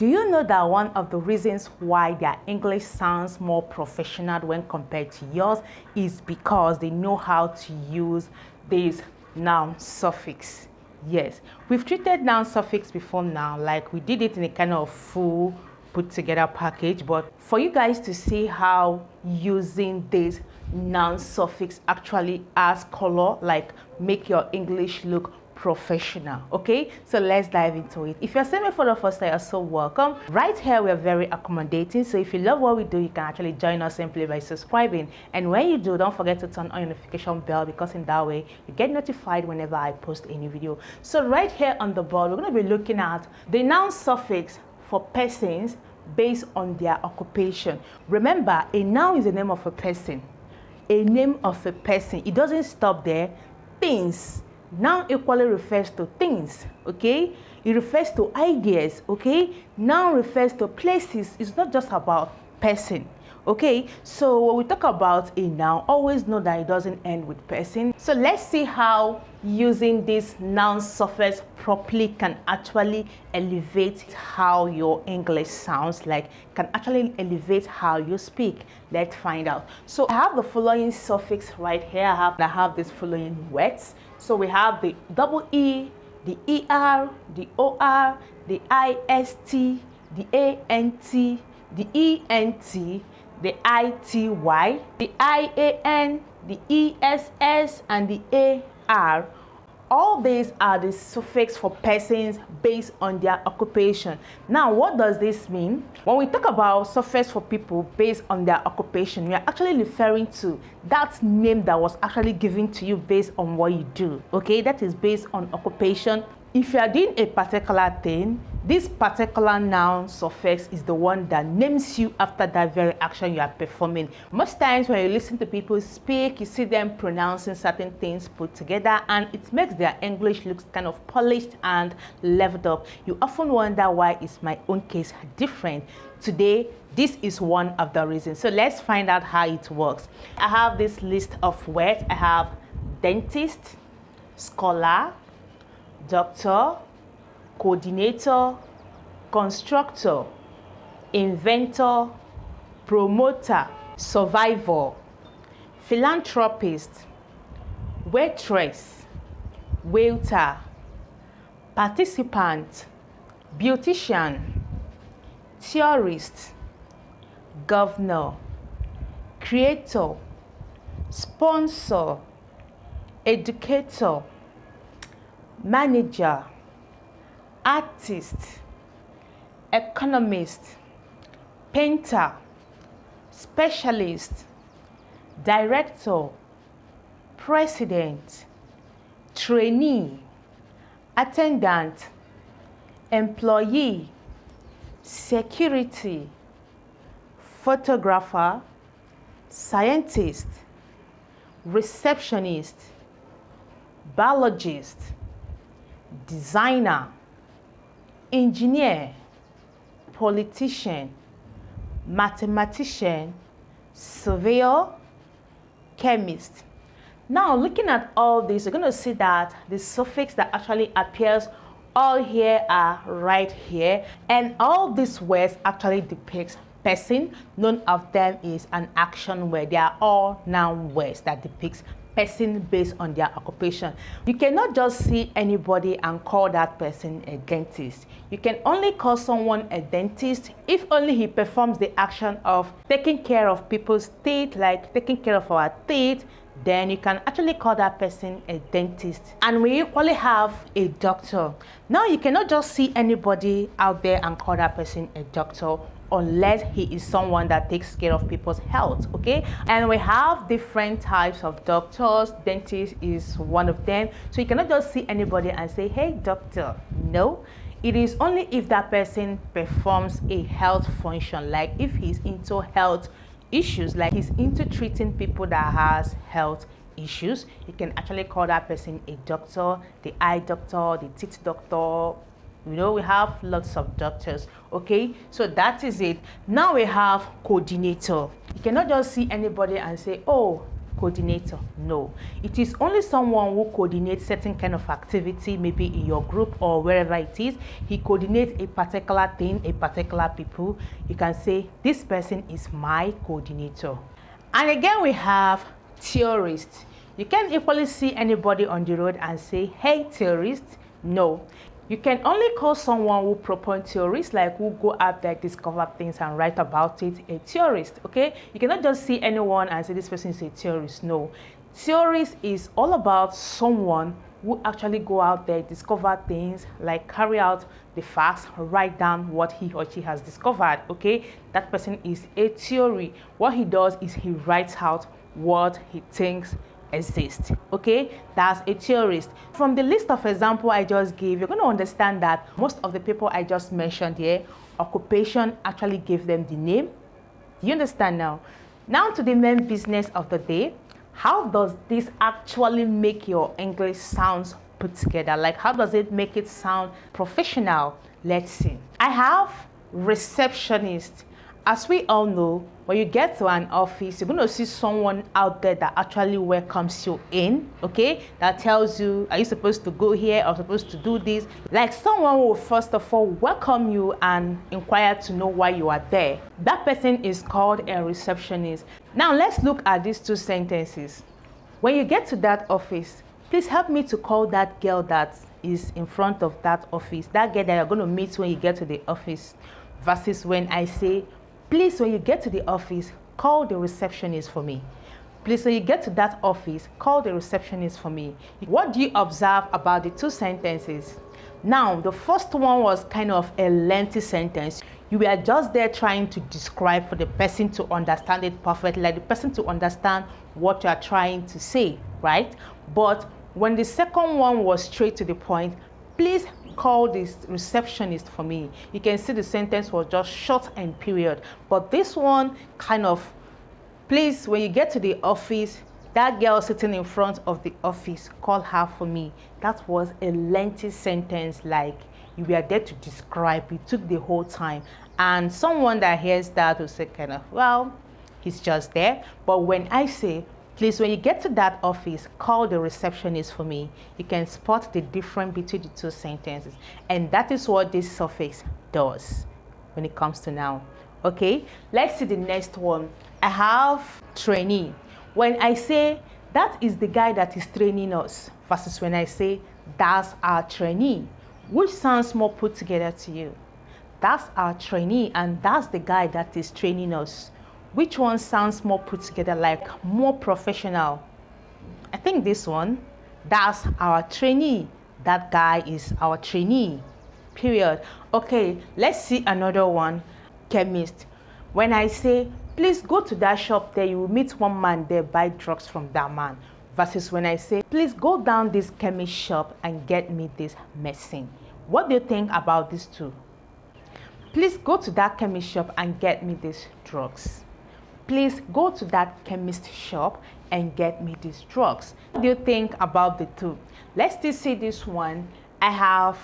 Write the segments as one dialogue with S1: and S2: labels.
S1: Do you know that one of the reasons why their English sounds more professional when compared to yours is because they know how to use this noun suffix? Yes, we've treated noun suffix before now, like we did it in a kind of full put together package, but for you guys to see how using this noun suffix actually adds color, like make your English look professional. Okay, so let's dive into it. If you're seeing me for the first time, you're so welcome. Right here we're very accommodating, so if you love what we do, you can actually join us simply by subscribing, and when you do, don't forget to turn on your notification bell, because in that way you get notified whenever I post any video. So right here on the board, we're going to be looking at the noun suffix for persons based on their occupation. Remember, a noun is the name of a person. A name of a person. It doesn't stop there. Things. Noun equally refers to things, okay? It refers to ideas, okay? Noun refers to places. It's not just about person, okay? So when we talk about a noun, always know that it doesn't end with person. So let's see how using this noun suffix properly can actually elevate how your English sounds, like can actually elevate how you speak. Let's find out. So I have the following suffix right here. I have this following words. So we have the double E, the ER, the OR, the IST, the ANT, the ENT, the ITY, the IAN, the ESS, and the AR. All these are the suffix for persons based on their occupation. Now, what does this mean? When we talk about suffix for people based on their occupation, we are actually referring to that name that was actually given to you based on what you do. Okay, that is based on occupation. If you are doing a particular thing, this particular noun suffix is the one that names you after that very action you are performing. Most times when you listen to people speak, you see them pronouncing certain things put together, and it makes their English look kind of polished and leveled up. You often wonder, why is my own case different? Today, this is one of the reasons. So let's find out how it works. I have this list of words. I have dentist, scholar, doctor, coordinator, constructor, inventor, promoter, survivor, philanthropist, waitress, waiter, participant, beautician, theorist, governor, creator, sponsor, educator, manager, artist, economist, painter, specialist, director, president, trainee, attendant, employee, security, photographer, scientist, receptionist, biologist, designer, engineer, politician, mathematician, surveyor, chemist. Now, looking at all this, you're going to see that the suffix that actually appears all here are right here, and all these words actually depicts person. None of them is an action word. They are all noun words that depicts person based on their occupation. You cannot just see anybody and call that person a dentist. You can only call someone a dentist if only he performs the action of taking care of people's teeth, like taking care of our teeth. Then you can actually call that person a dentist. And we equally have a doctor. Now, you cannot just see anybody out there and call that person a doctor unless he is someone that takes care of people's health, okay? And we have different types of doctors. Dentist is one of them. So you cannot just see anybody and say, hey, doctor. No, it is only if that person performs a health function, like if he's into health issues, like he's into treating people that has health issues, you can actually call that person a doctor, the eye doctor, the teeth doctor. You know, we have lots of doctors, okay? So that is it. Now we have coordinator. You cannot just see anybody and say, oh, coordinator? No. It is only someone who coordinates certain kind of activity, maybe in your group or wherever it is. He coordinates a particular thing, a particular people. You can say, this person is my coordinator. And again, we have theorist. You can equally see anybody on the road and say, hey, theorist. No. You can only call someone who propose theories, like who go out there, discover things and write about it, a theorist, okay? You cannot just see anyone and say this person is a theorist. No. Theorist is all about someone who actually go out there, discover things, like carry out the facts, write down what he or she has discovered, okay? That person is a theory. What he does is he writes out what he thinks exist, okay? That's a theorist. From the list of example I just gave, you're going to understand that most of the people I just mentioned here, occupation actually gave them the name. Do you understand now? Now to the main business of the day. How does this actually make your English sounds put together? Like, how does it make it sound professional? Let's see. I have receptionist. As we all know, when you get to an office, you're going to see someone out there that actually welcomes you in, okay? That tells you, are you supposed to go here or supposed to do this? Like, someone will first of all welcome you and inquire to know why you are there. That person is called a receptionist. Now, let's look at these two sentences. When you get to that office, please help me to call that girl that is in front of that office, that girl that you're going to meet when you get to the office, versus when I say, please, when you get to the office, call the receptionist for me. Please, when you get to that office, call the receptionist for me. What do you observe about the two sentences? Now, the first one was kind of a lengthy sentence. You were just there trying to describe for the person to understand it perfectly, like the person to understand what you are trying to say, right? But when the second one was straight to the point, please call this receptionist for me. You can see the sentence was just short and period. But this one kind of, please, when you get to the office, that girl sitting in front of the office, call her for me. That was a lengthy sentence, like you were there to describe. It took the whole time. And someone that hears that will say kind of, well, he's just there. But when I say, please, when you get to that office, call the receptionist for me, you can spot the difference between the two sentences. And that is what this suffix does when it comes to noun. Okay, let's see the next one. I have trainee. When I say, that is the guy that is training us, versus when I say, that's our trainee. Which sounds more put together to you? That's our trainee and that's the guy that is training us. Which one sounds more put together, like more professional? I think this one. That's our trainee. That guy is our trainee. Period. Okay, let's see another one. Chemist. When I say, please go to that shop there, you will meet one man there, buy drugs from that man. Versus when I say, please go down this chemist shop and get me this medicine. What do you think about these two? Please go to that chemist shop and get me these drugs. Please go to that chemist shop and get me these drugs. What do you think about the two? Let's still see this one. I have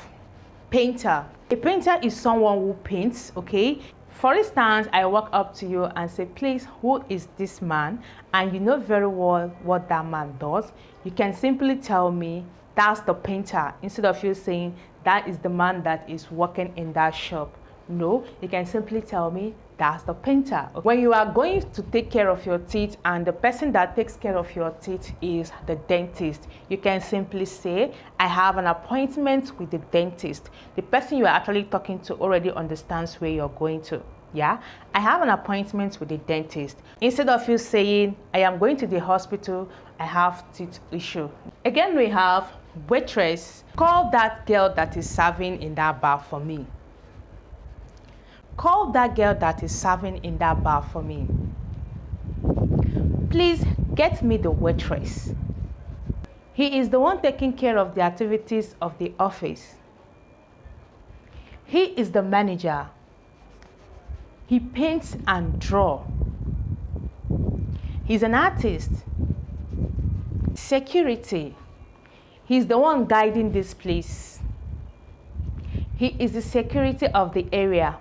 S1: painter. A painter is someone who paints, okay? For instance, I walk up to you and say, please, who is this man? And you know very well what that man does. You can simply tell me, that's the painter, instead of you saying, that is the man that is working in that shop. No, you can simply tell me, that's the painter. When you are going to take care of your teeth and the person that takes care of your teeth is the dentist, you can simply say, I have an appointment with the dentist. The person you are actually talking to already understands where you're going to. Yeah, I have an appointment with the dentist. Instead of you saying, I am going to the hospital, I have teeth issue. Again, we have waitress. Call that girl that is serving in that bar for me. Call that girl that is serving in that bar for me. Please get me the waitress. He is the one taking care of the activities of the office. He is the manager. He paints and draws. He's an artist. Security. He's the one guiding this place. He is the security of the area.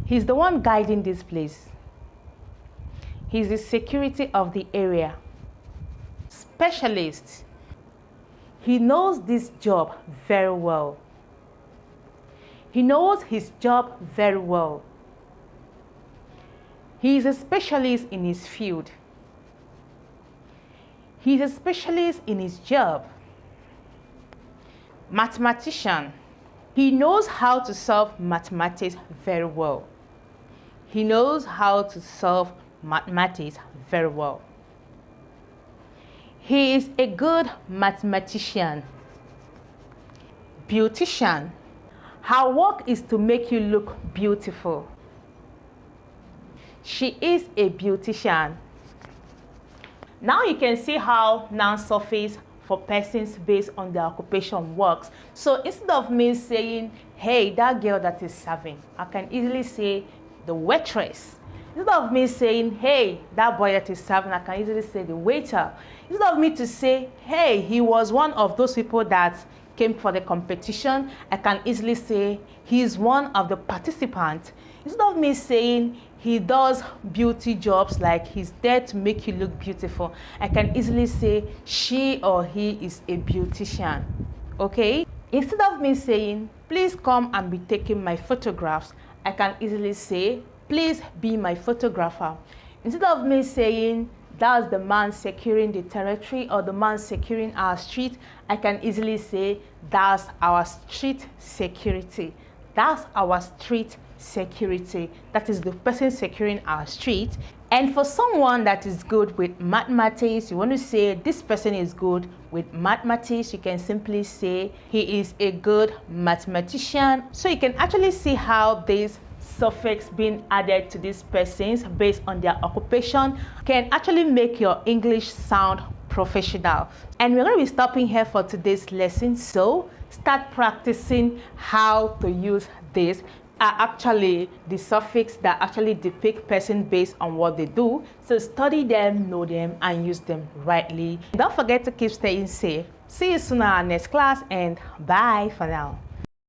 S1: He's the one guiding this place. He's the security of the area. Specialist. He knows this job very well. He knows his job very well. He is a specialist in his field. He is a specialist in his job. Mathematician. He knows how to solve mathematics very well. He knows how to solve mathematics very well. He is a good mathematician. Beautician. Her work is to make you look beautiful. She is a beautician. Now you can see how noun suffix for persons based on their occupation works. So instead of me saying, hey, that girl that is serving, I can easily say the waitress. Instead of me saying, hey, that boy that is serving, I can easily say the waiter. Instead of me to say, hey, he was one of those people that came for the competition, I can easily say he is one of the participants. Instead of me saying he does beauty jobs, like he's there to make you look beautiful, I can easily say she or he is a beautician. Okay? Instead of me saying please come and be taking my photographs, I can easily say please be my photographer. Instead of me saying that's the man securing the territory or the man securing our street, I can easily say that's our street security. That's our street security. That is the person securing our street. And for someone that is good with mathematics, you want to say this person is good with mathematics, you can simply say he is a good mathematician. So you can actually see how this suffix being added to these persons based on their occupation can actually make your English sound professional. And we're going to be stopping here for today's lesson, so start practicing how to use this. Are actually the suffix that actually depict person based on what they do. So study them, know them, and use them rightly. Don't forget to keep staying safe. See you soon in our next class, and bye for now.